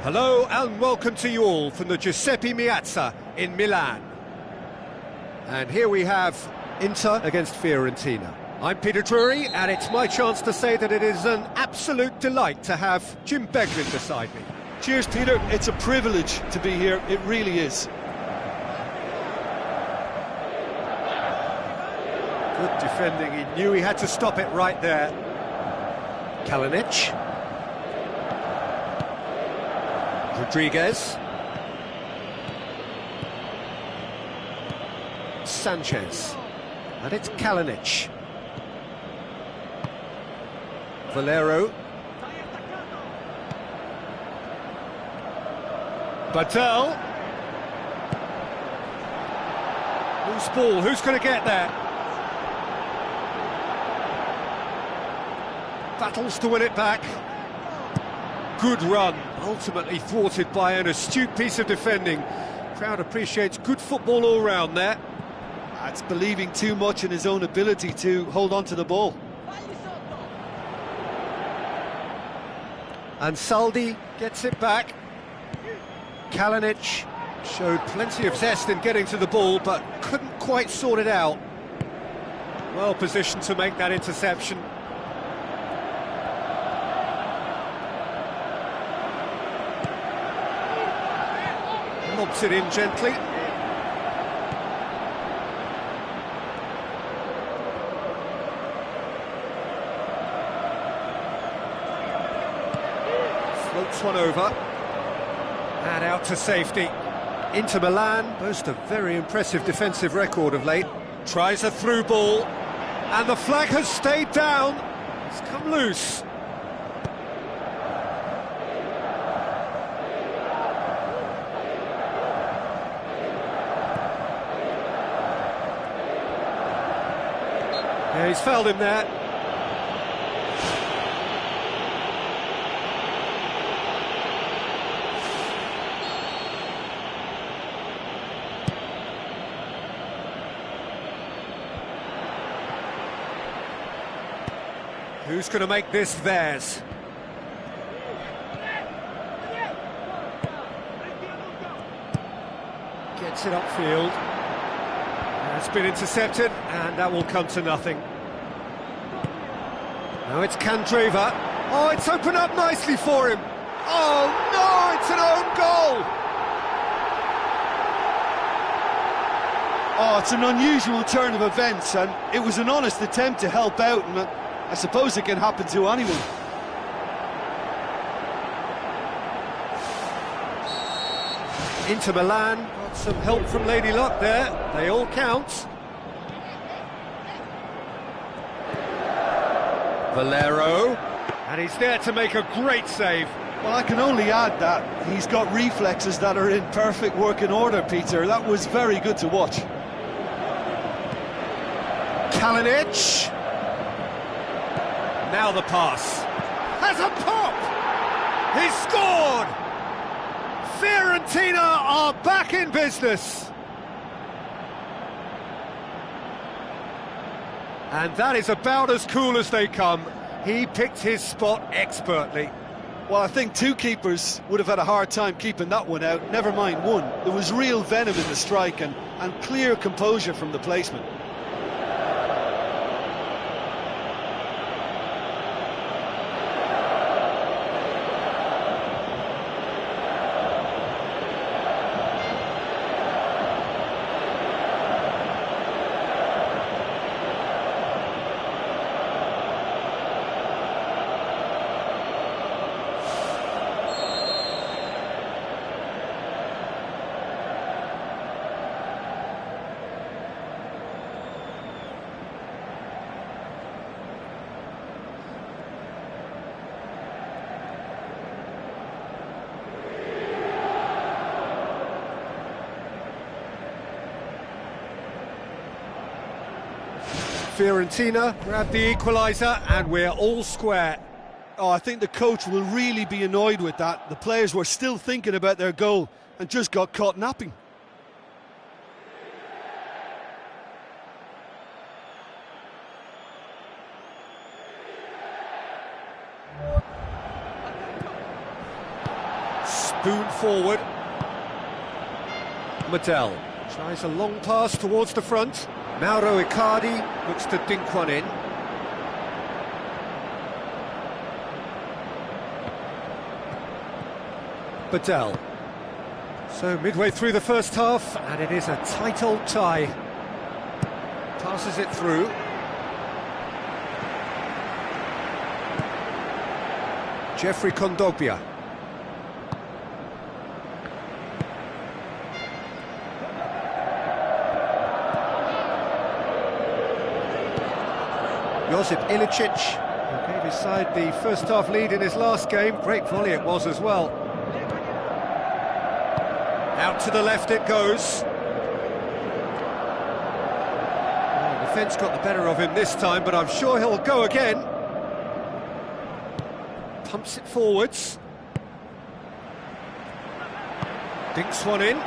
Hello and welcome to you all from the Giuseppe Meazza in Milan. And here we have Inter against Fiorentina. I'm Peter Drury, and it's my chance to say that it is an absolute delight to have Jim Beglin beside me. Cheers, Peter. It's a privilege to be here. It really is. Good defending. He knew he had to stop it right there. Kalinic. Rodriguez. Sanchez. And it's Kalinic. Valero. Badal. Loose ball, who's going to get there? Battles to win it back. Good run, ultimately thwarted by an astute piece of defending. Crowd appreciates good football all round there. That's believing too much in his own ability to hold on to the ball. And Saldi gets it back. Kalinic showed plenty of zest in getting to the ball, but couldn't quite sort it out. Well positioned to make that interception. Lobs it in gently. Floats one over. And out to safety. Inter Milan boast a very impressive defensive record of late. Tries a through ball. And the flag has stayed down. It's come loose. Yeah, he's fouled him there. Who's going to make this theirs? Gets it upfield. It's been intercepted, and that will come to nothing. Now it's Candreva. Oh, it's opened up nicely for him. Oh, no, it's an own goal! Oh, it's an unusual turn of events, and it was an honest attempt to help out, and I suppose it can happen to anyone. Inter Milan got some help from Lady Luck there. They all count. Valero, and he's there to make a great save. Well, I can only add that he's got reflexes that are in perfect working order, Peter. That was very good to watch. Kalinic. Now the pass. Has a pop! He's scored! Fiorentina are back in business. And that is about as cool as they come. He picked his spot expertly. Well, I think two keepers would have had a hard time keeping that one out, never mind one. There was real venom in the strike and clear composure from the placement. Fiorentina grab the equaliser and we're all square. Oh, I think the coach will really be annoyed with that. The players were still thinking about their goal and just got caught napping. Spoon forward. Medel tries a long pass towards the front. Mauro Icardi looks to dink one in. Medel. So midway through the first half, and it is a tight old tie. Passes it through. Jeffrey Kondogbia. Josip Ilicic, who gave his side the first half lead in his last game. Great volley it was as well. Out to the left it goes. Well, the defence got the better of him this time, but I'm sure he'll go again. Pumps it forwards. Dinks one in.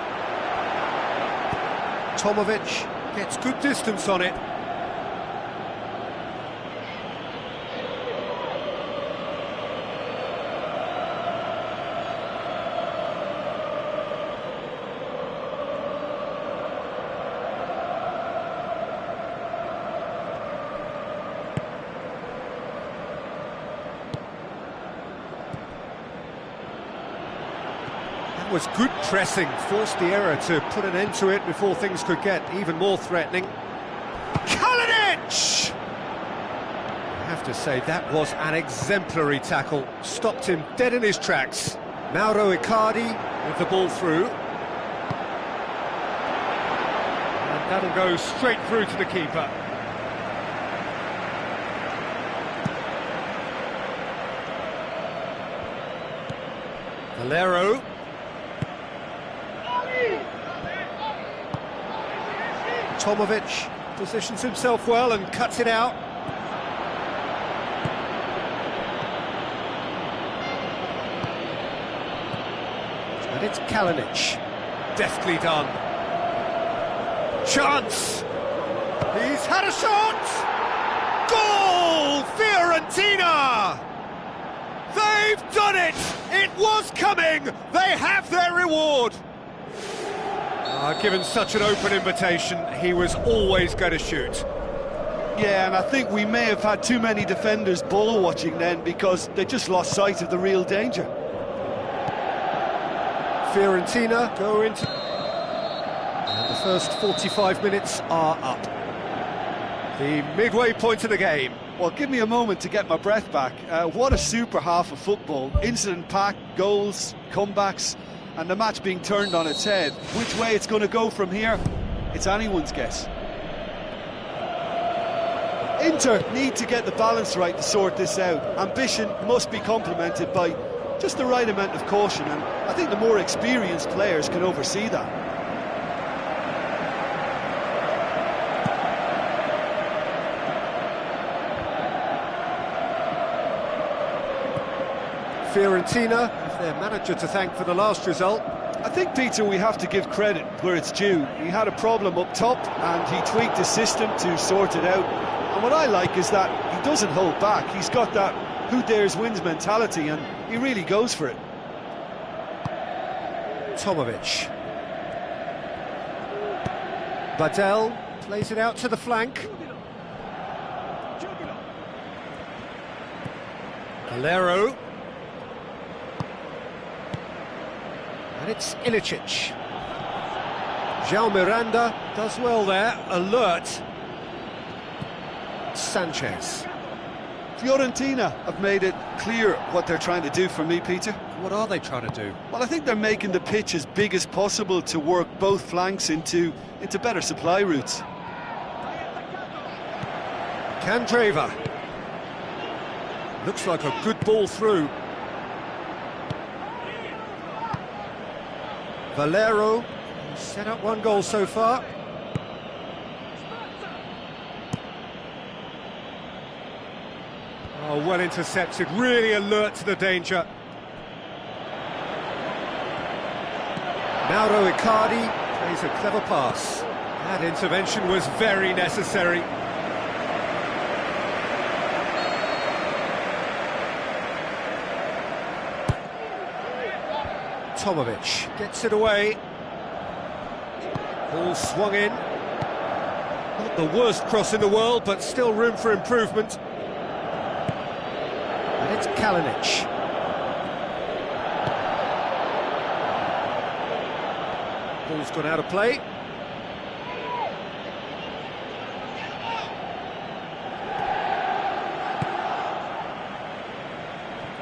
Tomovic gets good distance on it. Was good pressing, forced the error to put an end to it before things could get even more threatening. Kalinic! I have to say, that was an exemplary tackle. Stopped him dead in his tracks. Mauro Icardi with the ball through. And that'll go straight through to the keeper. Valero. Tomovic positions himself well and cuts it out. And it's Kalinic. Deftly done. Chance! He's had a shot! Goal! Fiorentina! They've done it! It was coming! They have their reward! Given such an open invitation, he was always going to shoot. Yeah, and I think we may have had too many defenders ball watching then because they just lost sight of the real danger. Fiorentina go into... And the first 45 minutes are up. The midway point of the game. Well, give me a moment to get my breath back. What a super half of football. Incident-packed, goals, comebacks, and the match being turned on its head. Which way it's going to go from here, it's anyone's guess. Inter need to get the balance right to sort this out. Ambition must be complemented by just the right amount of caution, and I think the more experienced players can oversee that. Fiorentina have their manager to thank for the last result. I think, Peter, we have to give credit where it's due. He had a problem up top and he tweaked his system to sort it out. And what I like is that he doesn't hold back. He's got that who dares wins mentality and he really goes for it. Tomovic. Badel plays it out to the flank. Valero. And it's Ilicic. João Miranda does well there, alert. Sanchez. Fiorentina have made it clear what they're trying to do for me, Peter. What are they trying to do? Well, I think they're making the pitch as big as possible to work both flanks into better supply routes. Candreva. Looks like a good ball through. Valero set up one goal so far. Oh, well intercepted, really alert to the danger. Mauro Icardi plays a clever pass. That intervention was very necessary. Tomovic gets it away. Ball swung in. Not the worst cross in the world, but still room for improvement. And it's Kalinic. Ball's gone out of play.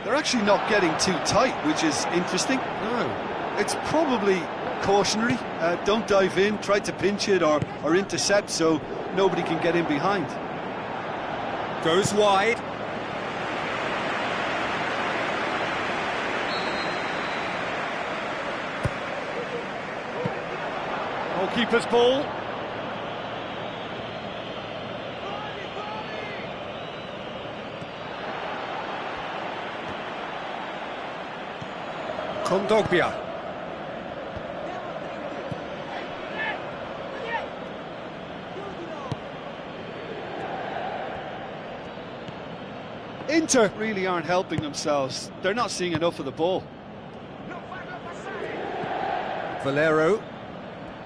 They're actually not getting too tight, which is interesting. No. It's probably cautionary. Don't dive in, try to pinch it or intercept so nobody can get in behind. Goes wide. Goalkeeper's ball. Kondogbia. Inter really aren't helping themselves. They're not seeing enough of the ball. Valero.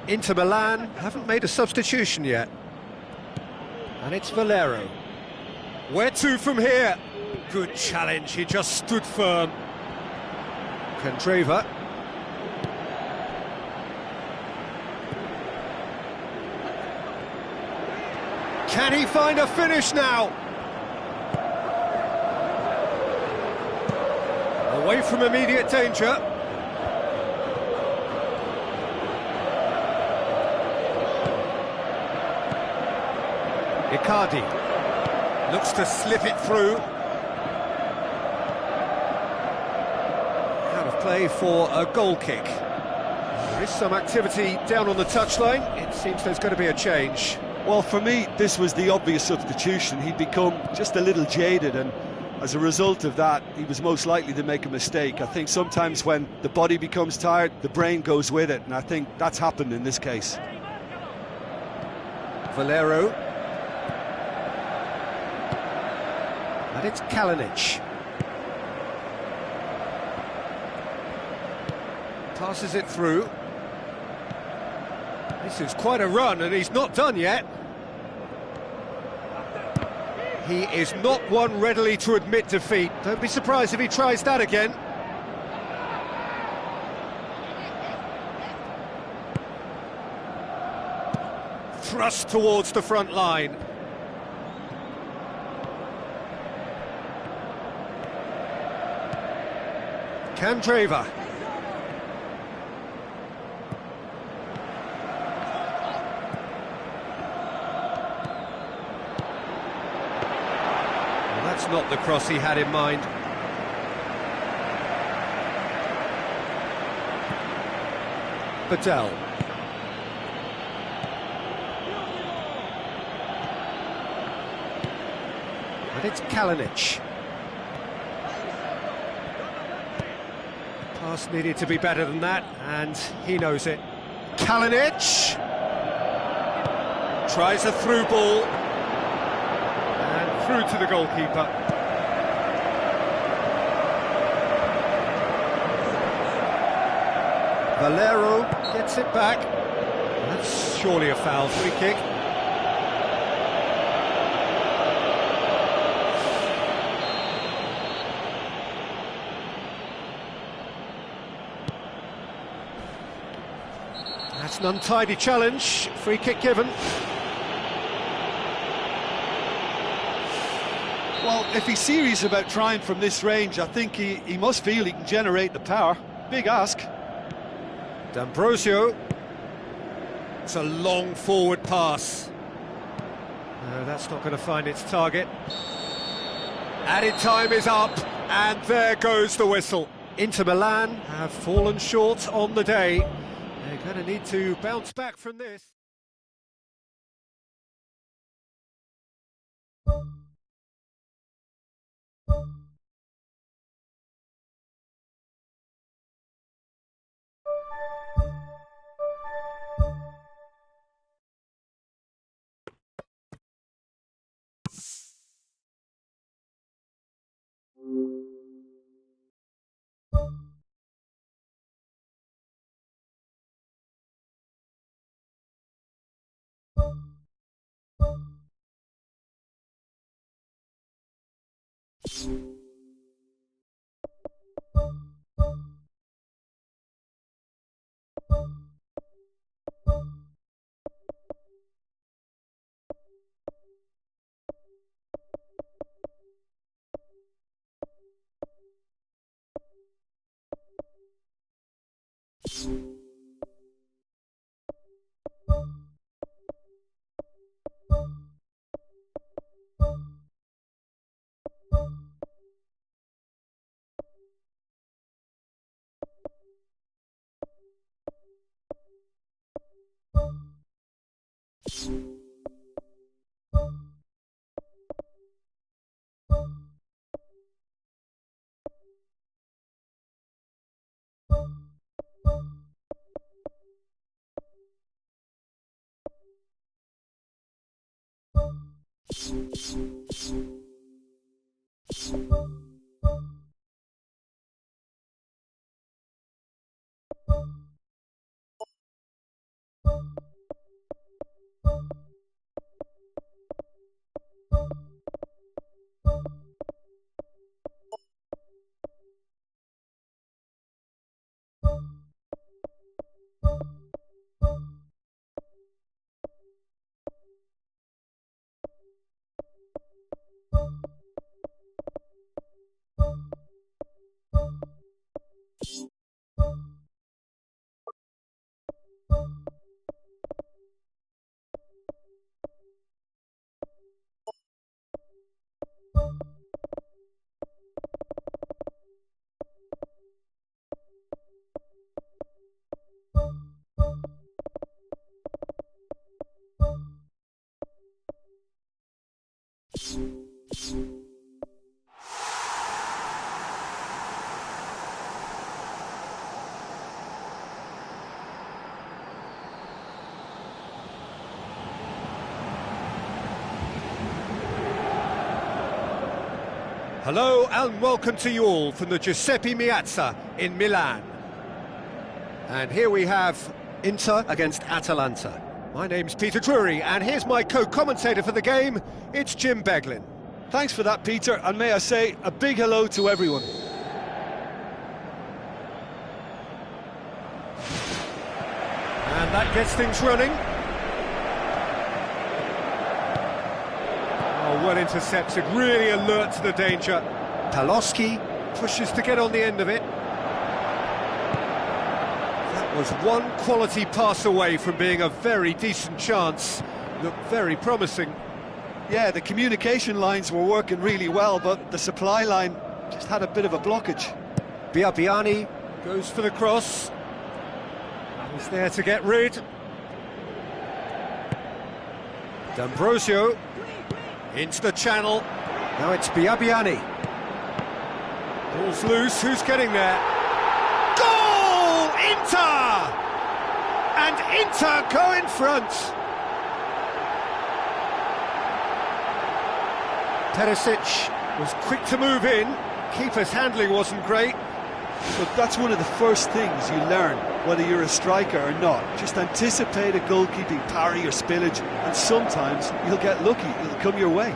Inter Milan haven't made a substitution yet. And it's Valero. Where to from here? Good challenge, he just stood firm. Candreva. Can he find a finish now? Away from immediate danger. Icardi looks to slip it through. Out of play for a goal kick. There is some activity down on the touchline. It seems there's going to be a change. Well, for me, this was the obvious substitution. He'd become just a little jaded, and as a result of that, he was most likely to make a mistake. I think sometimes when the body becomes tired, the brain goes with it, and I think that's happened in this case. Valero. And it's Kalinic. Passes it through. This is quite a run, and he's not done yet. He is not one readily to admit defeat. Don't be surprised if he tries that again. Thrust towards the front line. Candreva. Well, that's not the cross he had in mind. Badel. And it's Kalinic. Pass needed to be better than that, and he knows it. Kalinic tries a through ball, and through to the goalkeeper. Valero gets it back. That's surely a foul. Free kick. That's an untidy challenge. Free kick given. Well, if he's serious about trying from this range, I think he must feel he can generate the power. Big ask. D'Ambrosio. It's a long forward pass. No, that's not going to find its target. Added time is up, and there goes the whistle. Inter Milan have fallen short on the day. They're going to need to bounce back from this. Hello and welcome to you all from the Giuseppe Meazza in Milan. And here we have Inter against Atalanta. My name's Peter Drury and here's my co-commentator for the game, it's Jim Beglin. Thanks for that, Peter, and may I say a big hello to everyone. And that gets things running. Oh, well intercepted, really alert to the danger. Paloschi pushes to get on the end of it. That was one quality pass away from being a very decent chance. Looked very promising. Yeah, the communication lines were working really well, but the supply line just had a bit of a blockage. Biabiani goes for the cross. He's there to get rid. D'Ambrosio into the channel. Now it's Biabiani. Ball's loose, who's getting there? Goal! Inter! And Inter go in front. Perisic was quick to move in. Keeper's handling wasn't great. But that's one of the first things you learn, whether you're a striker or not. Just anticipate a goalkeeping parry or spillage, and sometimes you'll get lucky, it'll come your way.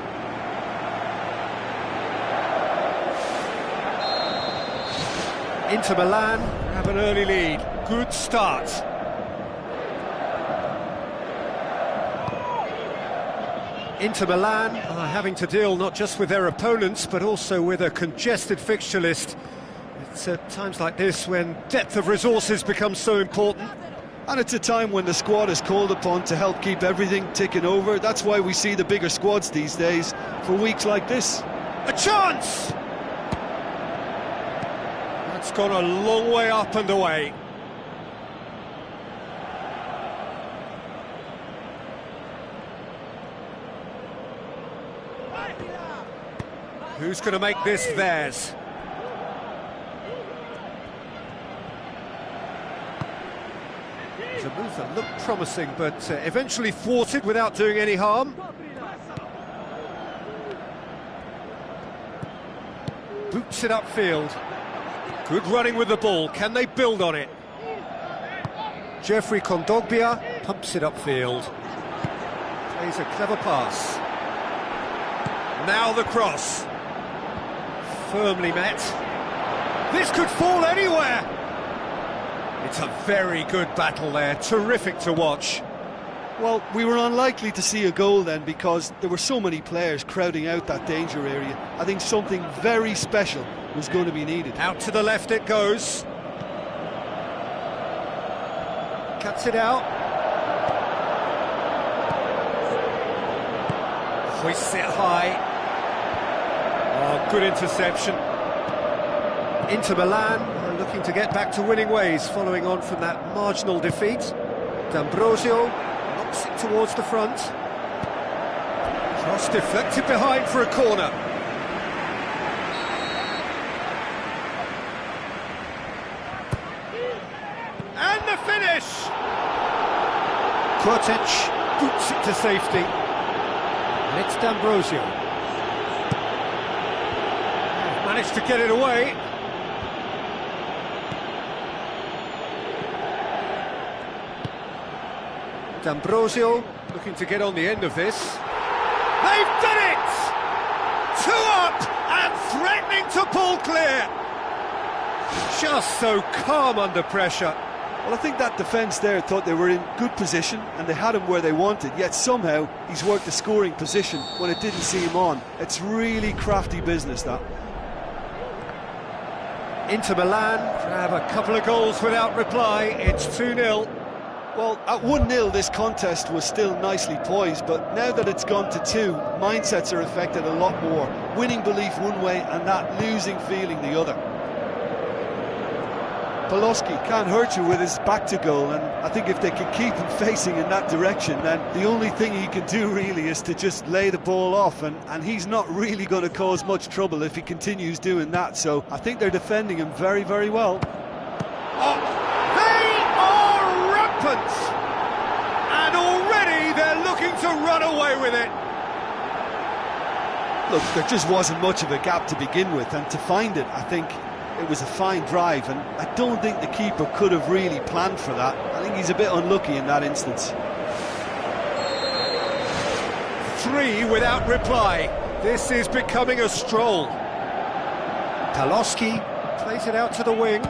Inter Milan have an early lead. Good start. Inter Milan are having to deal not just with their opponents, but also with a congested fixture list. It's at times like this when depth of resources becomes so important. And it's a time when the squad is called upon to help keep everything ticking over. That's why we see the bigger squads these days for weeks like this. A chance! That's gone a long way up and away. Who's going to make this theirs? It's a move that looked promising, but eventually thwarted without doing any harm. Boots it upfield. Good running with the ball. Can they build on it? Jeffrey Kondogbia pumps it upfield. Plays a clever pass. Now the cross. Firmly met. This could fall anywhere. It's a very good battle there, terrific to watch. Well, we were unlikely to see a goal then because there were so many players crowding out that danger area. I think something very special was going to be needed. Out to the left it goes. Cuts it out. Hoists it high. Oh, good interception. Inter Milan are looking to get back to winning ways following on from that marginal defeat. D'Ambrosio knocks it towards the front. Cross deflected behind for a corner. And the finish! Krotic boots it to safety. And it's D'Ambrosio. Managed to get it away. D'Ambrosio looking to get on the end of this. They've done it! 2 up and threatening to pull clear. Just so calm under pressure. Well, I think that defence there thought they were in good position and they had him where they wanted, yet somehow he's worked the scoring position when it didn't see him on. It's really crafty business, that. Inter Milan grab a couple of goals without reply. It's 2-0. Well, at 1-0 this contest was still nicely poised, but now that it's gone to 2, mindsets are affected a lot more. Winning belief one way and that losing feeling the other. Poloski can't hurt you with his back to goal, and I think if they can keep him facing in that direction, then the only thing he can do really is to just lay the ball off, and he's not really going to cause much trouble if he continues doing that, so I think they're defending him very, very well. Oh, they are rampant! And already they're looking to run away with it. Look, there just wasn't much of a gap to begin with, and to find it, I think it was a fine drive, and I don't think the keeper could have really planned for that. I think he's a bit unlucky in that instance. 3 without reply. This is becoming a stroll. Paloski plays it out to the wing.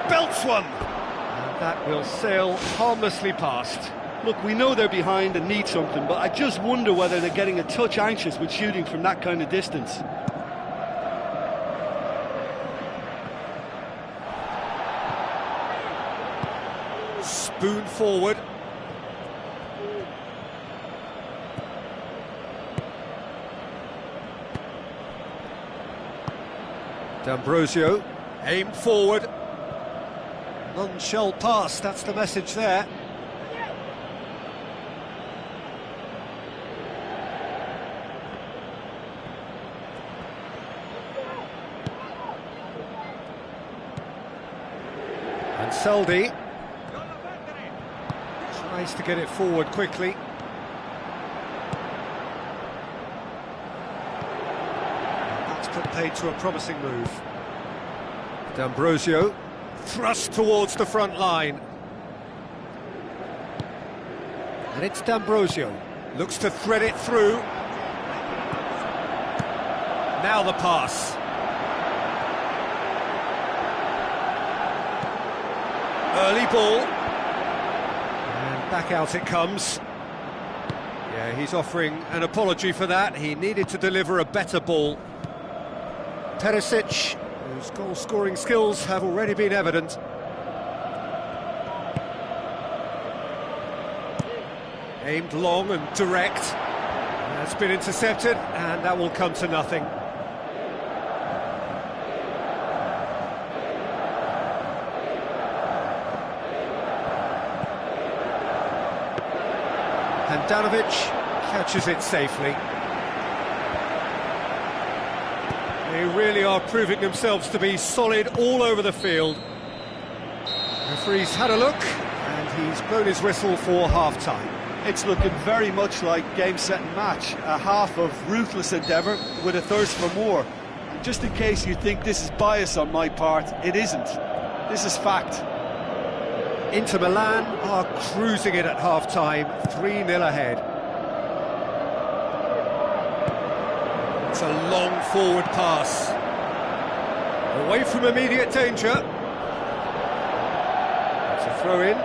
Belts one. And that will sail harmlessly past. Look, we know they're behind and need something, but I just wonder whether they're getting a touch anxious with shooting from that kind of distance. Spoon forward. D'Ambrosio aimed forward. None shall pass, that's the message there. And Seldy tries to get it forward quickly. That's put paid to a promising move. D'Ambrosio thrust towards the front line. And it's D'Ambrosio. Looks to thread it through. Now the pass. Early ball. Back out it comes. Yeah, he's offering an apology for that. He needed to deliver a better ball. Perisic, whose goal-scoring skills have already been evident. Aimed long and direct. That's been intercepted, and that will come to nothing. Handanovic catches it safely. They really are proving themselves to be solid all over the field. The referee's had a look, and he's blown his whistle for half-time. It's looking very much like game, set and match. A half of ruthless endeavour with a thirst for more. And just in case you think this is bias on my part, it isn't. This is fact. Inter Milan are cruising it at half-time, 3-0 ahead. It's a long forward pass. Away from immediate danger. It's a throw in.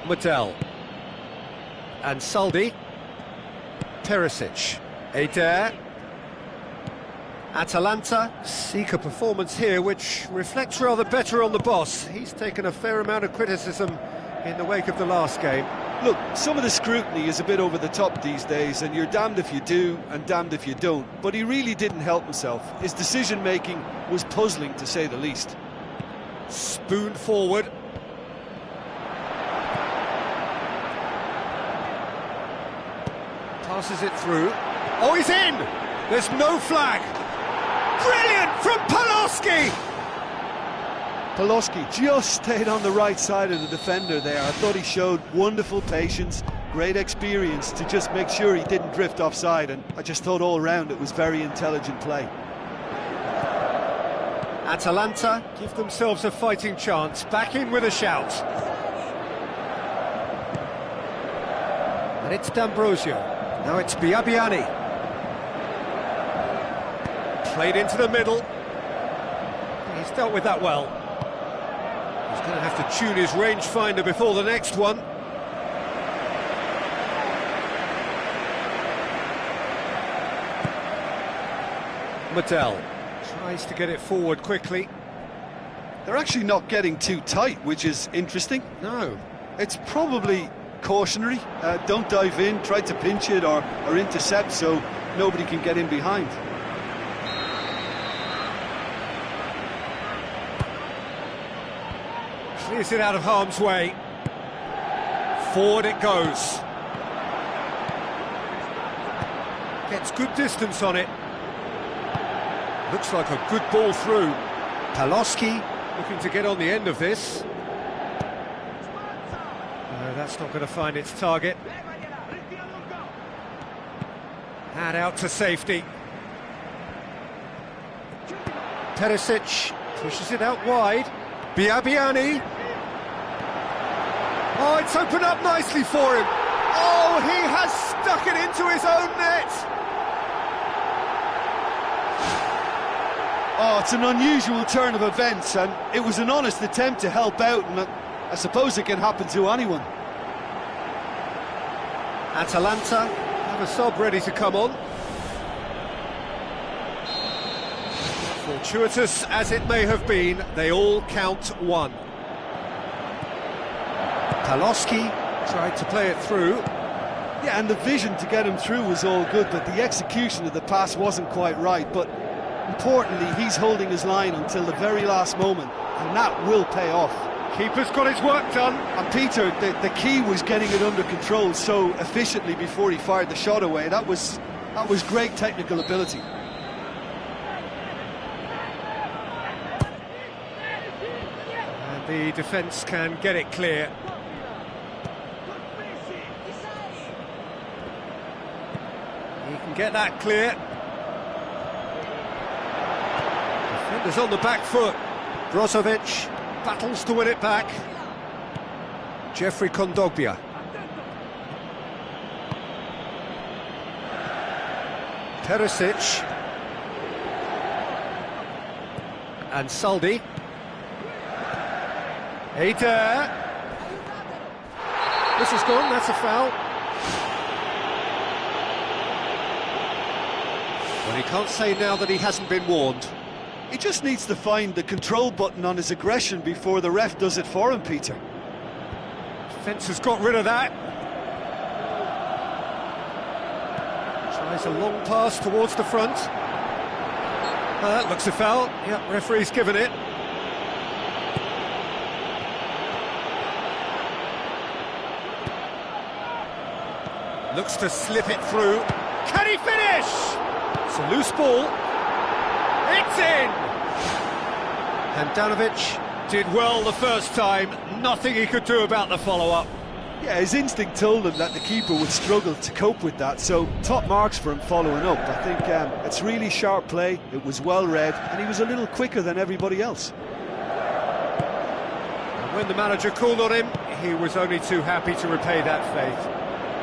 Medel. And Saldi. Perisic. Eder. Atalanta seek a performance here which reflects rather better on the boss. He's taken a fair amount of criticism in the wake of the last game. Look, some of the scrutiny is a bit over the top these days, and you're damned if you do and damned if you don't. But he really didn't help himself. His decision-making was puzzling, to say the least. Spoon forward. Passes it through. Oh, he's in! There's no flag. Brilliant from Paloski! Paloski just stayed on the right side of the defender there. I thought he showed wonderful patience, great experience to just make sure he didn't drift offside, and I just thought all round it was very intelligent play. Atalanta give themselves a fighting chance, back in with a shout. And it's D'Ambrosio. Now it's Biabiani. Played into the middle. He's dealt with that well. He's going to have to tune his rangefinder before the next one. Medel tries to get it forward quickly. They're actually not getting too tight, which is interesting. No. It's probably cautionary. Don't dive in, try to pinch it or intercept so nobody can get in behind. Clears it out of harm's way. Forward it goes. Gets good distance on it. Looks like a good ball through. Paloski looking to get on the end of this. No, that's not going to find its target. Hand out to safety. Perisic pushes it out wide. Biabiani. Oh, it's opened up nicely for him. Oh, he has stuck it into his own net. Oh, it's an unusual turn of events, and it was an honest attempt to help out, and I suppose it can happen to anyone. Atalanta have a sub ready to come on. Fortuitous as it may have been, they all count one. Paloski tried to play it through. Yeah, and the vision to get him through was all good, but the execution of the pass wasn't quite right. But importantly, he's holding his line until the very last moment, and that will pay off. Keeper's got his work done. And Peter, the key was getting it under control so efficiently before he fired the shot away. That was great technical ability. And the defence can get it clear. He can get that clear. Defenders on the back foot. Brozovic battles to win it back. Jeffrey Kondogbia. Perisic. And Saldi. Eder. This is gone, that's a foul. Well, he can't say now that he hasn't been warned. He just needs to find the control button on his aggression before the ref does it for him, Peter. Defence has got rid of that. Tries a long pass towards the front. That looks a foul. Yep, referee's given it. Looks to slip it through. Can he finish? It's a loose ball. It's in! Handanovic did well the first time. Nothing he could do about the follow-up. Yeah, his instinct told him that the keeper would struggle to cope with that, so top marks for him following up. I think it's really sharp play, it was well read, and he was a little quicker than everybody else. And when the manager called on him, he was only too happy to repay that faith.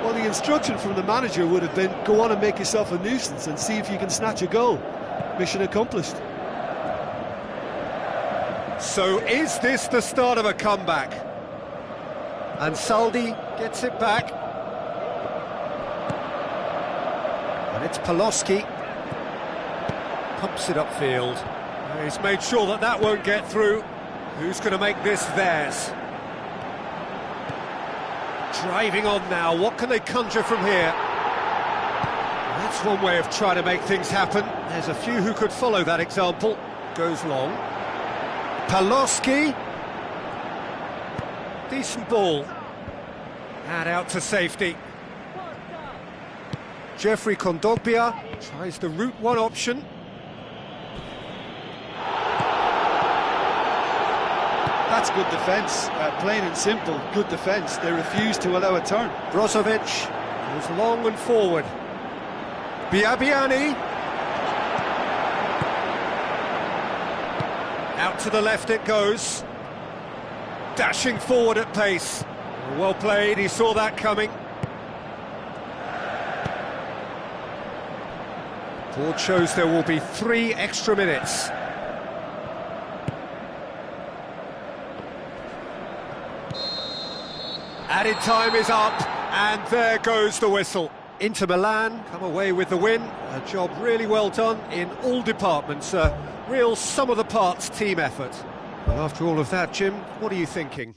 Well, the instruction from the manager would have been, go on and make yourself a nuisance and see if you can snatch a goal. Mission accomplished. So is this the start of a comeback? And Saldi gets it back. And it's Paloski. Pumps it upfield. He's made sure that that won't get through. Who's going to make this theirs? Driving on now, what can they conjure from here? That's one way of trying to make things happen. There's a few who could follow that example. Goes long. Paloski. Decent ball. And out to safety. Jeffrey Kondogbia tries the route one option. That's good defence, plain and simple, good defence. They refuse to allow a turn. Brozovic goes long and forward. Biabiani. Out to the left it goes. Dashing forward at pace. Well played, he saw that coming. Board shows there will be 3 extra minutes. Added time is up, and there goes the whistle. Inter Milan come away with the win. A job really well done in all departments. A real sum-of-the-parts team effort. Well, after all of that, Jim, what are you thinking?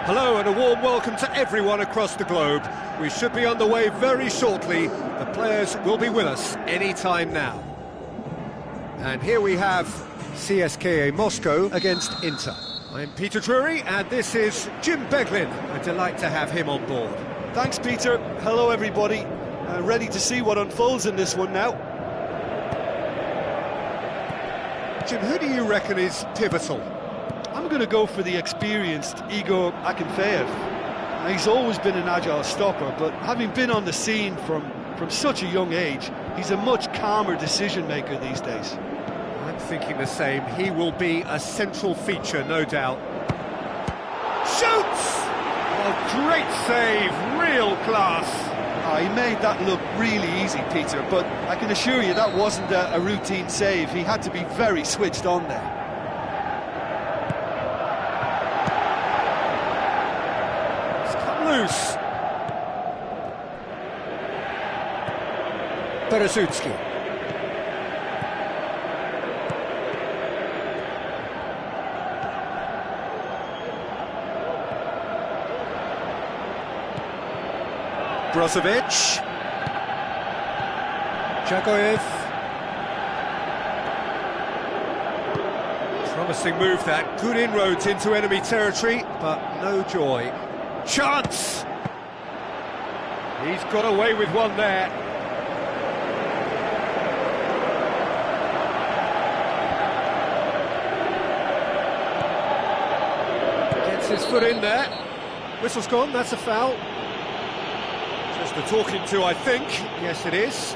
Hello and a warm welcome to everyone across the globe. We should be underway very shortly. The players will be with us any time now. And here we have CSKA Moscow against Inter. I'm Peter Drury and this is Jim Beglin. A delight to have him on board. Thanks, Peter. Hello, everybody. Ready to see what unfolds in this one now. Jim, who do you reckon is pivotal? I'm going to go for the experienced Igor Akinfeev. He's always been an agile stopper, but having been on the scene from such a young age, he's a much calmer decision-maker these days. I'm thinking the same. He will be a central feature, no doubt. Shoots! Oh, great save, real class. He made that look really easy, Peter, but I can assure you that wasn't a routine save. He had to be very switched on there. Loose. Berezutski. Brozovic. Dzagoev. Promising move that. Good inroads into enemy territory, but no joy. Chance! He's got away with one there. Gets his foot in there. Whistle's gone, that's a foul. Just a talking to, I think. Yes, it is.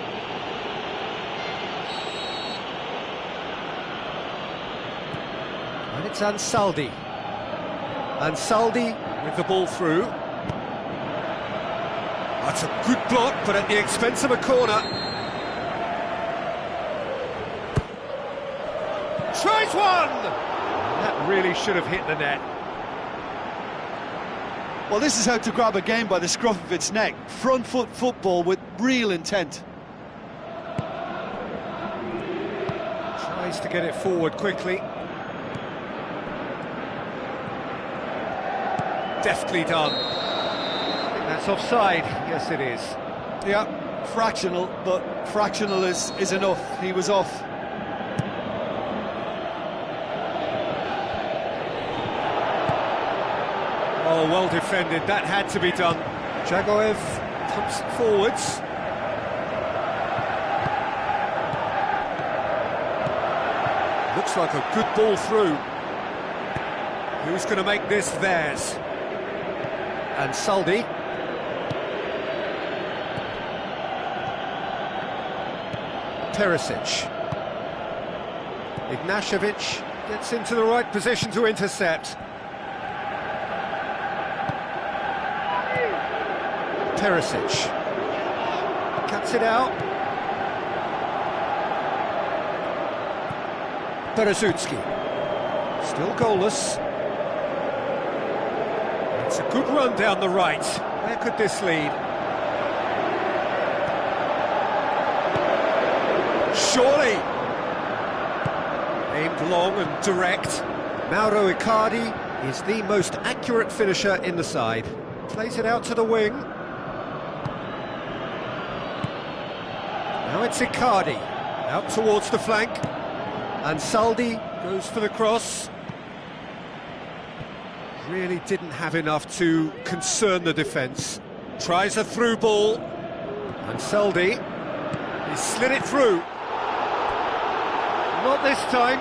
And it's Ansaldi. Ansaldi with the ball through. That's a good block, but at the expense of a corner. Tries one! That really should have hit the net. Well, this is how to grab a game by the scruff of its neck. Front foot football with real intent. Tries to get it forward quickly. Deftly done. I think that's offside. Yes, it is. Yeah, fractional, but fractional is enough. He was off. Oh, well defended. That had to be done. Dzagoev pumps it forwards. Looks like a good ball through. Who's going to make this theirs? Ansaldi. Perisic. Ignashevich gets into the right position to intercept. Perisic cuts it out. Berezutski still goalless. It's a good run down the right. Where could this lead? Surely! Aimed long and direct. Mauro Icardi is the most accurate finisher in the side. Plays it out to the wing. Now it's Icardi, out towards the flank. Ansaldi goes for the cross. Really didn't have enough to concern the defence. Tries a through ball. Ansaldi, he slid it through. Not this time.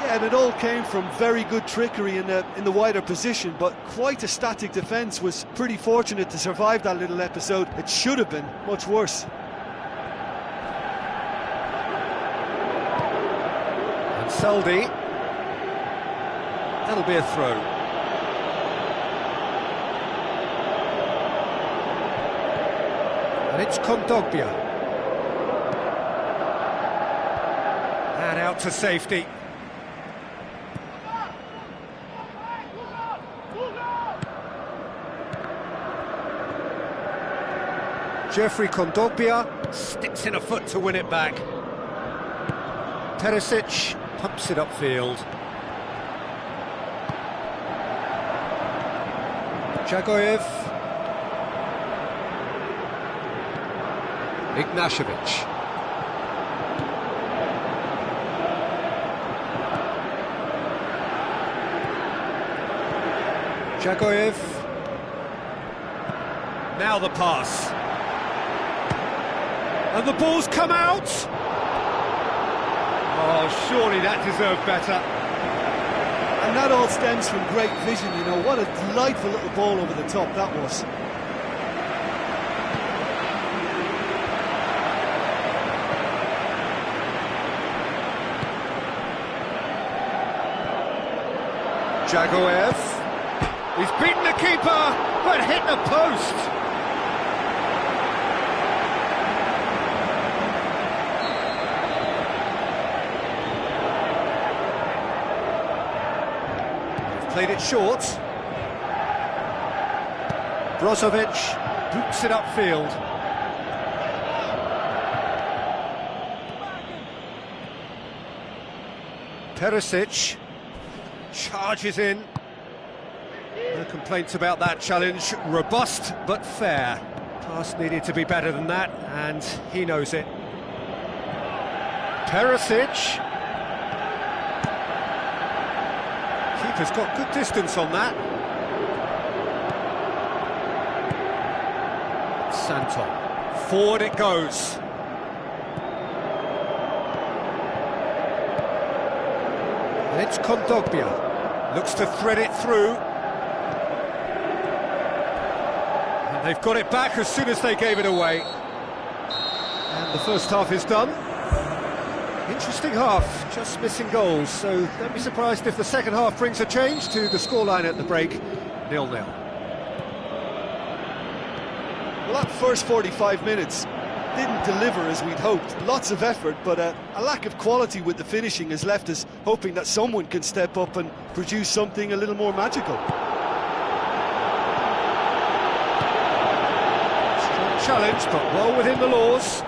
Yeah, and it all came from very good trickery in the wider position, but quite a static defence. Was pretty fortunate to survive that little episode. It should have been much worse. Ansaldi. That'll be a throw. And it's Kondogbia. And out to safety. Geoffrey Kondogbia sticks in a foot to win it back. Perisic pumps it upfield. Dzagoev. Ignashevich. Dzagoev. Now the pass. And the ball's come out! Oh, surely that deserved better. And that all stems from great vision, you know. What a delightful little ball over the top that was. Dzagoev. He's beaten the keeper, but hit the post. Played it short. Brozovic boots it upfield. Perisic charges in. No complaints about that challenge. Robust but fair. Pass needed to be better than that, and he knows it. Perisic. Keeper's got good distance on that. Santon. Forward it goes. And it's Kondogbia. Looks to thread it through. And they've got it back as soon as they gave it away. And the first half is done. Interesting half, just missing goals, so don't be surprised if the second half brings a change to the scoreline at the break, 0-0. Well, that first 45 minutes didn't deliver as we'd hoped. Lots of effort, but a lack of quality with the finishing has left us hoping that someone can step up and produce something a little more magical. Strong challenge, but well within the laws.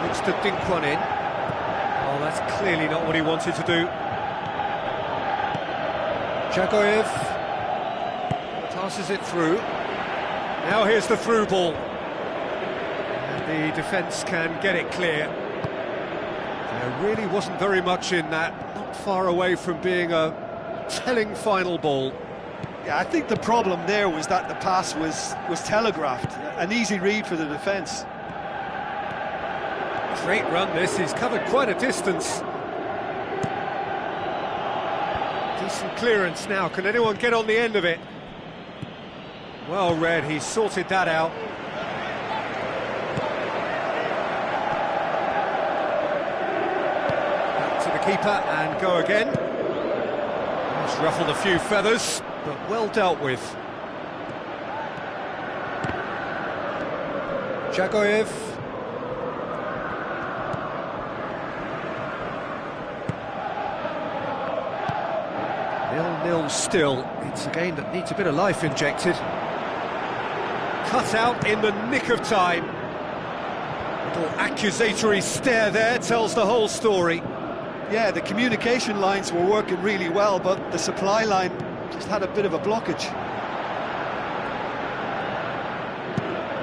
Looks to dink one in. Oh, that's clearly not what he wanted to do. Dzagoev passes it through. Now here's the through ball. And the defence can get it clear. There really wasn't very much in that. Not far away from being a telling final ball. Yeah, I think the problem there was that the pass was telegraphed. An easy read for the defence. Great run this, he's covered quite a distance. Decent clearance now, can anyone get on the end of it? Well read, he sorted that out. Back to the keeper and go again. Just ruffled a few feathers, but well dealt with. Dzagoev. 0-0 still. It's a game that needs a bit of life injected. Cut out in the nick of time. Little accusatory stare there tells the whole story. Yeah, the communication lines were working really well, but the supply line just had a bit of a blockage.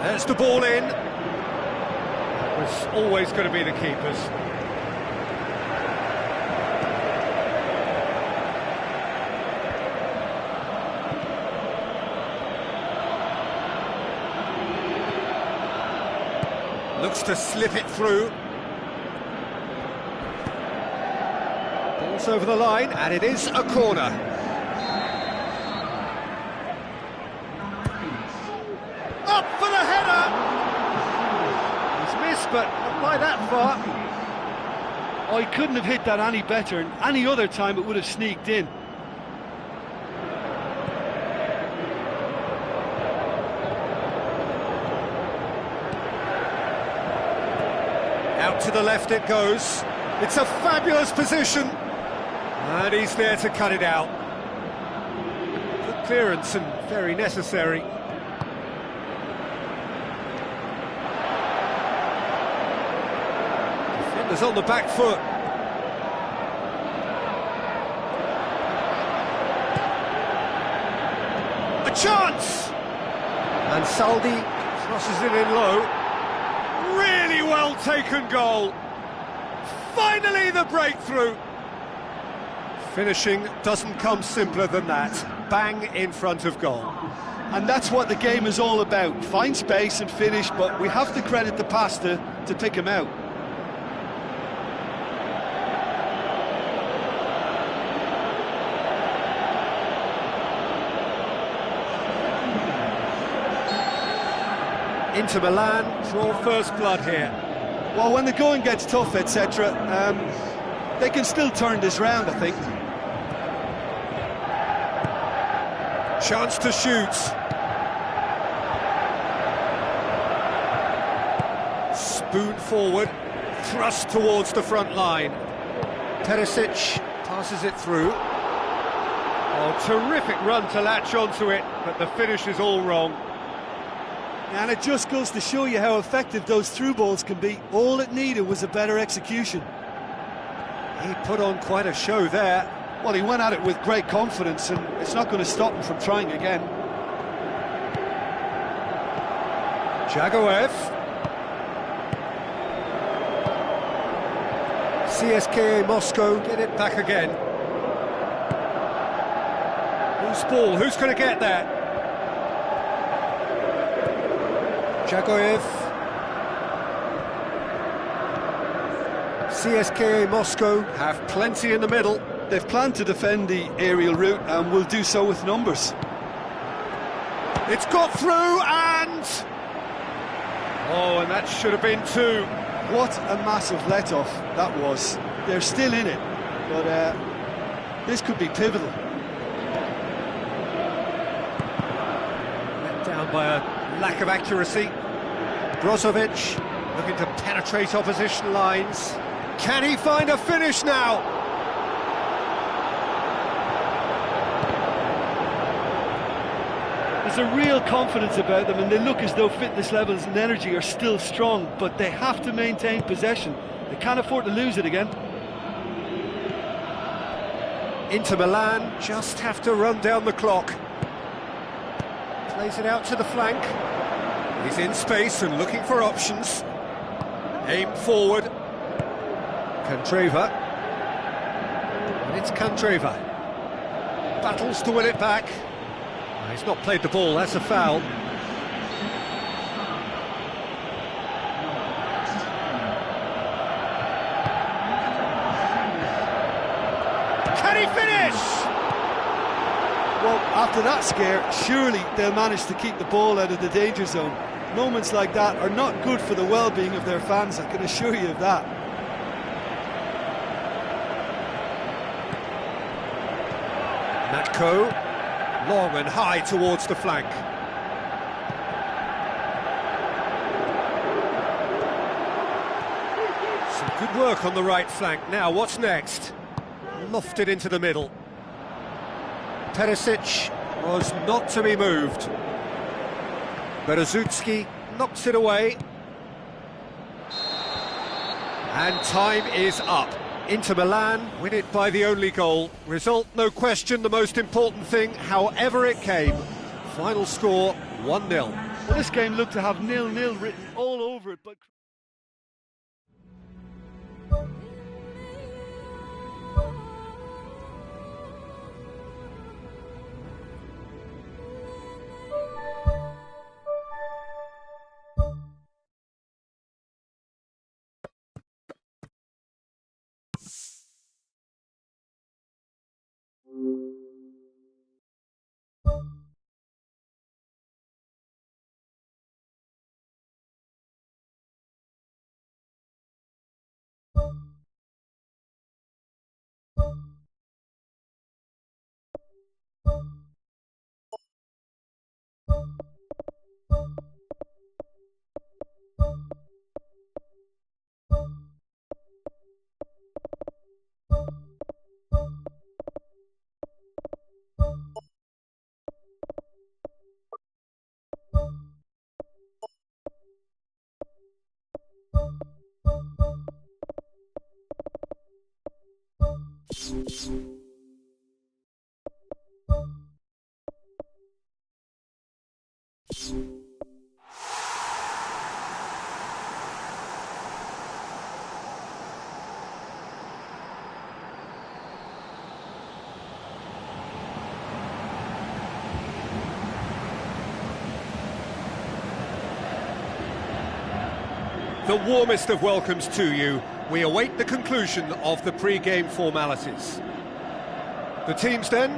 There's the ball in. It was always going to be the keeper's. Looks to slip it through. Ball's over the line, and it is a corner. Up for the header! He's missed, but not by that far. Oh, he couldn't have hit that any better, and any other time it would have sneaked in. Out to the left it goes. It's a fabulous position. And he's there to cut it out. Good clearance and very necessary. Defenders on the back foot. A chance! And Saldi crosses it in low. Really well taken goal. Finally the breakthrough. Finishing doesn't come simpler than that. Bang in front of goal. And that's what the game is all about. Find space and finish, but we have to credit the pass to pick him out. Inter Milan draw first blood here. Well, when the going gets tough, etc., they can still turn this round, I think. Chance to shoot. Spoon forward, thrust towards the front line. Perisic passes it through. Oh, terrific run to latch onto it, but the finish is all wrong. And it just goes to show you how effective those through balls can be. All it needed was a better execution. He put on quite a show there. Well, he went at it with great confidence, and it's not going to stop him from trying again. Jagoev. CSKA Moscow get it back again. Loose ball, who's going to get that? Jagoev. CSKA Moscow have plenty in the middle. They've planned to defend the aerial route and will do so with numbers. It's got through and... Oh, and that should have been two. What a massive let-off that was. They're still in it, but this could be pivotal. Let down by a lack of accuracy. Brozovic looking to penetrate opposition lines. Can he find a finish now? There's a real confidence about them, and they look as though fitness levels and energy are still strong, but they have to maintain possession. They can't afford to lose it again. Inter Milan just have to run down the clock. Plays it out to the flank. He's in space and looking for options. Aim forward. Candreva. And it's Candreva. Battles to win it back. He's not played the ball, that's a foul. Can he finish? Well, after that scare, surely they'll manage to keep the ball out of the danger zone. Moments like that are not good for the well-being of their fans, I can assure you of that. Matko. Long and high towards the flank. Some good work on the right flank. Now, what's next? Lofted into the middle. Perisic was not to be moved. Berezutski knocks it away. And time is up. Inter Milan win it by the only goal. Result, no question, the most important thing, however it came. Final score, 1-0. Well, this game looked to have 0-0 written all over it, but... The warmest of welcomes to you. We await the conclusion of the pre-game formalities. The teams then,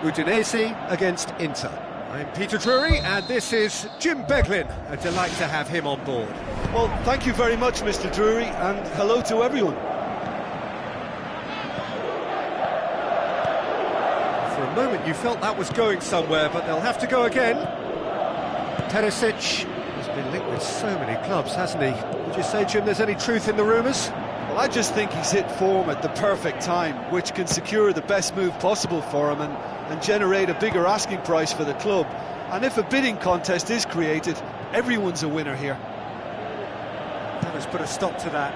Udinese against Inter. I'm Peter Drury, and this is Jim Beglin. A delight to have him on board. Well, thank you very much, Mr. Drury, and hello to everyone. For a moment you felt that was going somewhere, but they'll have to go again. Perisic has been linked with so many clubs, hasn't he? Would you say, Jim, there's any truth in the rumours? Well, I just think he's hit form at the perfect time, which can secure the best move possible for him and generate a bigger asking price for the club. And if a bidding contest is created, everyone's a winner here. That has put a stop to that.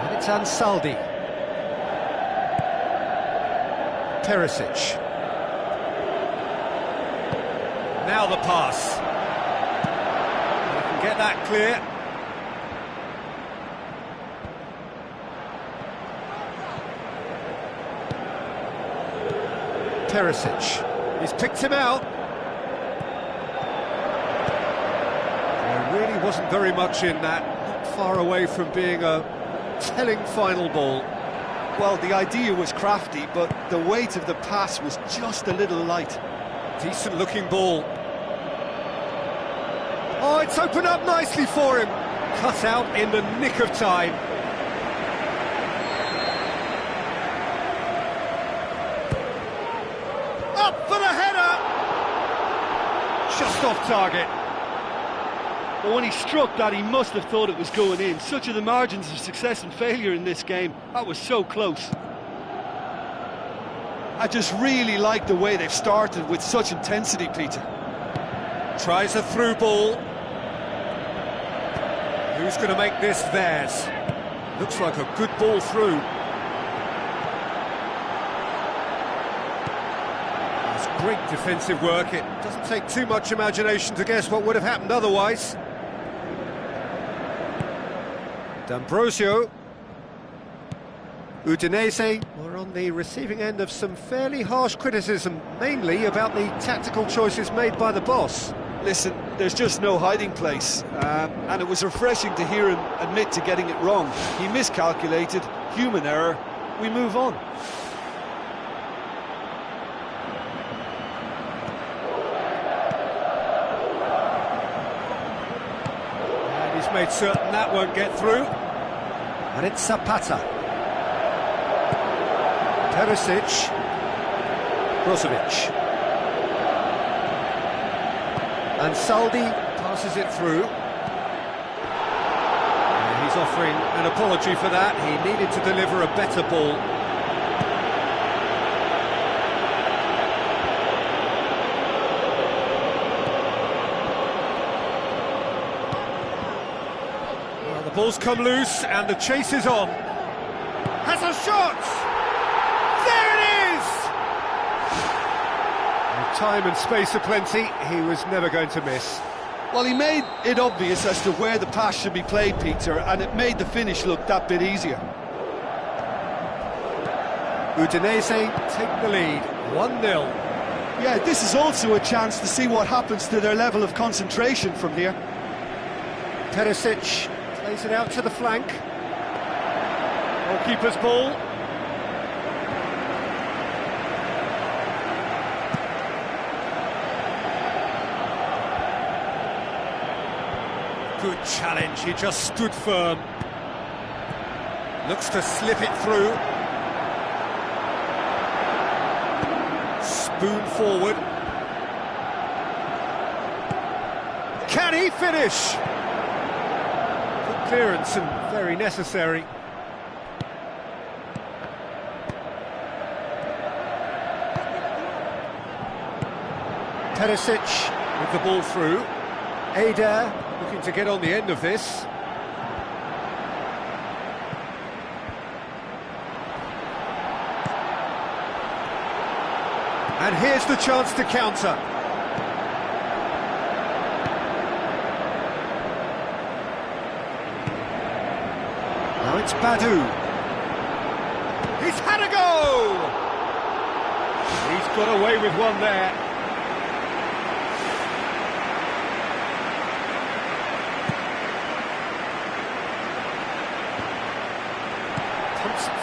And it's It's Ansaldi. Perisic. Now the pass. They can get that clear. Perisic. He's picked him out. There really wasn't very much in that. Not far away from being a telling final ball. Well, the idea was crafty, but the weight of the pass was just a little light. Decent looking ball. Oh, it's opened up nicely for him. Cut out in the nick of time. Up for the header! Just off target. But when he struck that, he must have thought it was going in. Such are the margins of success and failure in this game. That was so close. I just really like the way they've started with such intensity, Peter. Tries a through ball. Who's going to make this theirs? Looks like a good ball through. It's great defensive work. It doesn't take too much imagination to guess what would have happened otherwise. D'Ambrosio. Udinese were on the receiving end of some fairly harsh criticism, mainly about the tactical choices made by the boss. Listen, there's just no hiding place, and it was refreshing to hear him admit to getting it wrong. He miscalculated, human error, we move on. And he's made certain that won't get through. And it's Zapata. Perisic. Brozovic. Ansaldi passes it through. And he's offering an apology for that. He needed to deliver a better ball. Well, the ball's come loose and the chase is on. Has a shot! There it is! With time and space aplenty, he was never going to miss. Well, he made it obvious as to where the pass should be played, Peter, and it made the finish look that bit easier. Udinese take the lead, 1-0. Yeah, this is also a chance to see what happens to their level of concentration from here. Perisic plays it out to the flank. Goalkeeper's ball. Good challenge, he just stood firm. Looks to slip it through. Spoon forward. Can he finish? Good clearance and very necessary. Perisic with the ball through. Eder looking to get on the end of this. And here's the chance to counter. Now it's Badu. He's had a go! He's got away with one there.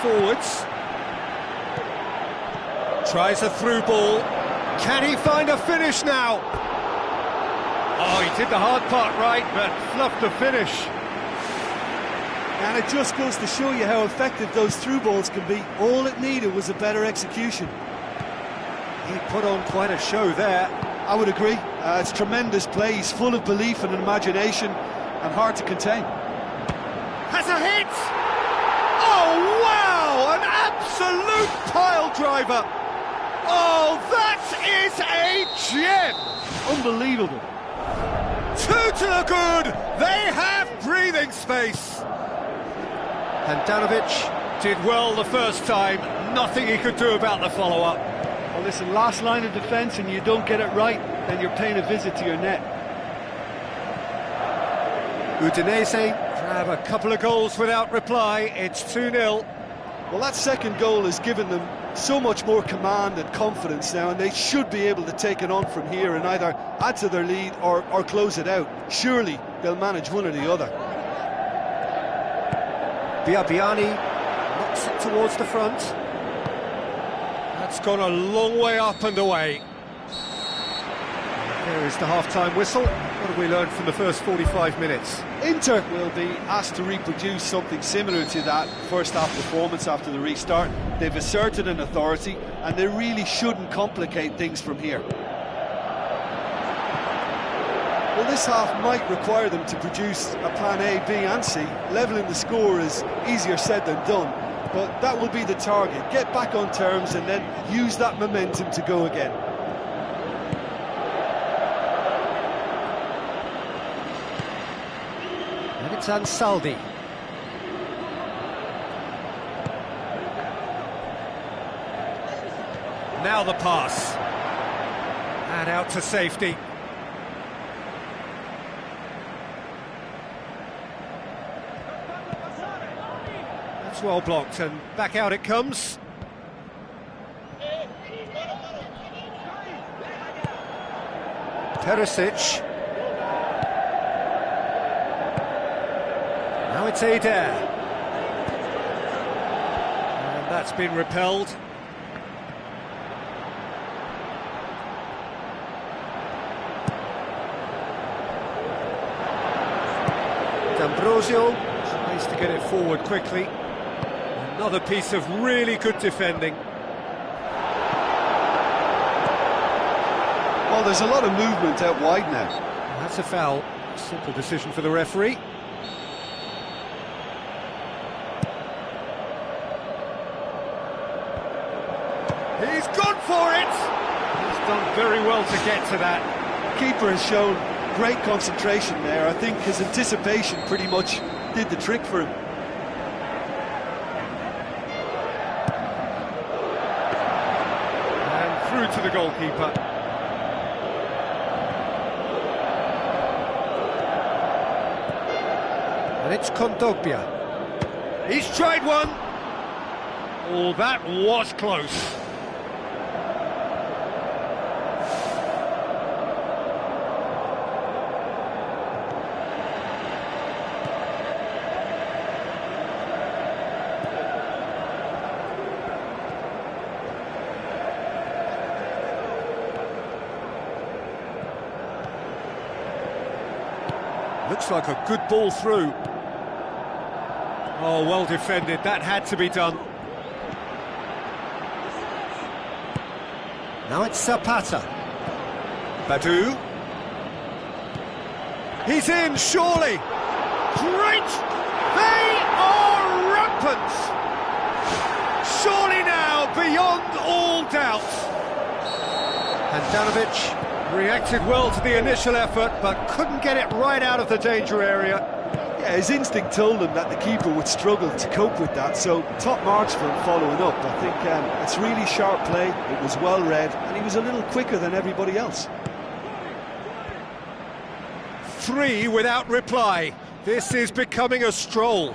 Forwards. Tries a through ball. Can he find a finish now? Oh, he did the hard part right, but fluffed the finish. And it just goes to show you how effective those through balls can be. All it needed was a better execution. He put on quite a show there. I would agree. It's tremendous play. He's full of belief and imagination and hard to contain. Has a hit! Oh, wow! An absolute pile driver! Oh, that is a gem! Unbelievable. Two to the good! They have breathing space! Handanovic did well the first time, nothing he could do about the follow-up. Well, listen, last line of defence and you don't get it right, then you're paying a visit to your net. Udinese grab a couple of goals without reply, it's 2-0. Well, that second goal has given them so much more command and confidence now, and they should be able to take it on from here and either add to their lead or close it out. Surely they'll manage one or the other. Biabiani knocks it towards the front. That's gone a long way up and away. There is the half-time whistle. What have we learned from the first 45 minutes? Inter will be asked to reproduce something similar to that first half performance after the restart. They've asserted an authority and they really shouldn't complicate things from here. Well, this half might require them to produce a plan A, B and C. Levelling the score is easier said than done, but that will be the target. Get back on terms and then use that momentum to go again. And it's Ansaldi. Now the pass. And out to safety. That's well blocked, and back out it comes. Perisic. Now it's Eder. And that's been repelled. D'Ambrosio tries to get it forward quickly. Another piece of really good defending. Well, there's a lot of movement out wide now. That's a foul. Simple decision for the referee. He's gone for it! He's done very well to get to that. Keeper has shown great concentration there. I think his anticipation pretty much did the trick for him. And through to the goalkeeper. And it's Kondogbia. He's tried one. Oh, that was close. Looks like a good ball through. Oh, well defended. That had to be done. Now it's Zapata. Badu. He's in, surely. Great! They are rampant! Surely now, beyond all doubt. Handanovic reacted well to the initial effort, but couldn't get it right out of the danger area. Yeah, his instinct told him that the keeper would struggle to cope with that, so top marks for him following up. I think it's really sharp play, it was well read, and he was a little quicker than everybody else. 3 without reply. This is becoming a stroll.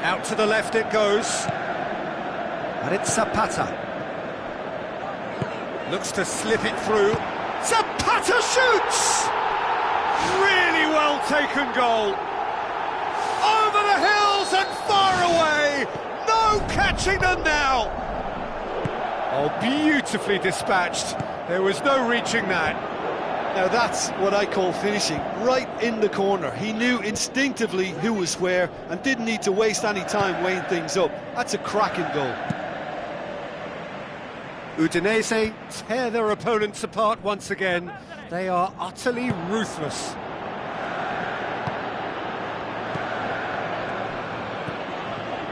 Out to the left it goes. And it's Zapata. Looks to slip it through. Zapata shoots! Really well taken goal. Over the hills and far away. No catching them now. Oh, beautifully dispatched. There was no reaching that. Now that's what I call finishing, right in the corner. He knew instinctively who was where and didn't need to waste any time weighing things up. That's a cracking goal. Udinese tear their opponents apart once again. They are utterly ruthless.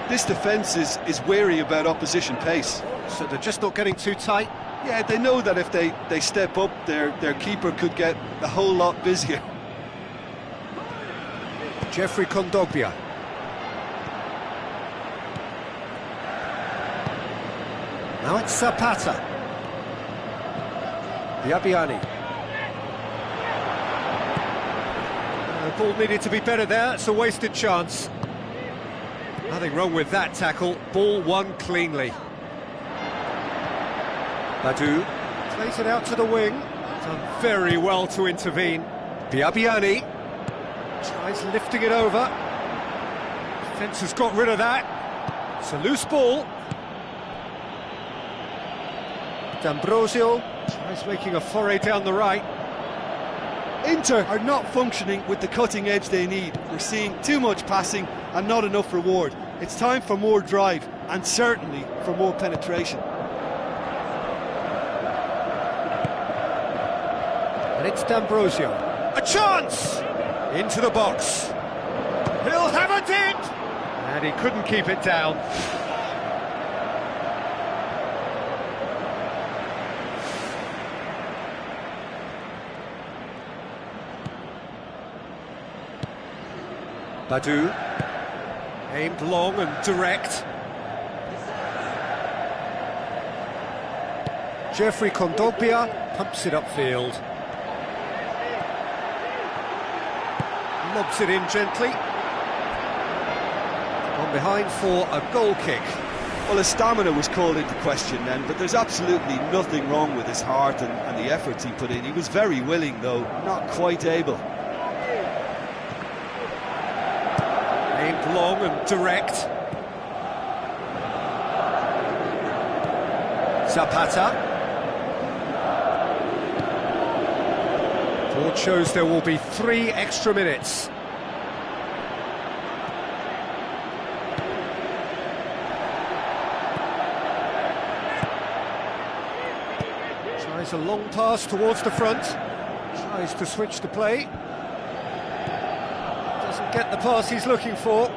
This defence is wary about opposition pace. So they're just not getting too tight. Yeah, they know that if they step up, their keeper could get a whole lot busier. Jeffrey Kondogbia. Now it's Zapata. Biabiani. The ball needed to be better there, it's a wasted chance. Nothing wrong with that tackle, ball won cleanly. Badu plays it out to the wing, done very well to intervene. Biabiani tries lifting it over. Defence has got rid of that. It's a loose ball. D'Ambrosio tries making a foray down the right. Inter are not functioning with the cutting edge they need. We're seeing too much passing and not enough reward. It's time for more drive and certainly for more penetration. And it's D'Ambrosio. A chance! Into the box. He'll have a dip! And he couldn't keep it down. Badu, aimed long and direct. Jeffrey Kondogbia pumps it upfield. Lobs it in gently. On behind for a goal kick. Well, his stamina was called into question then, but there's absolutely nothing wrong with his heart and the efforts he put in. He was very willing, though, not quite able. Aimed long and direct. Zapata. Board shows there will be 3 extra minutes. Tries a long pass towards the front. Tries to switch the play. Doesn't get the pass he's looking for.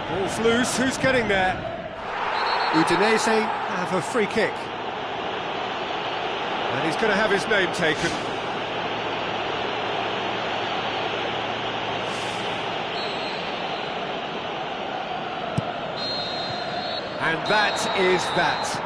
Ball's loose, who's getting there? Udinese have a free kick. And he's going to have his name taken. And that is that.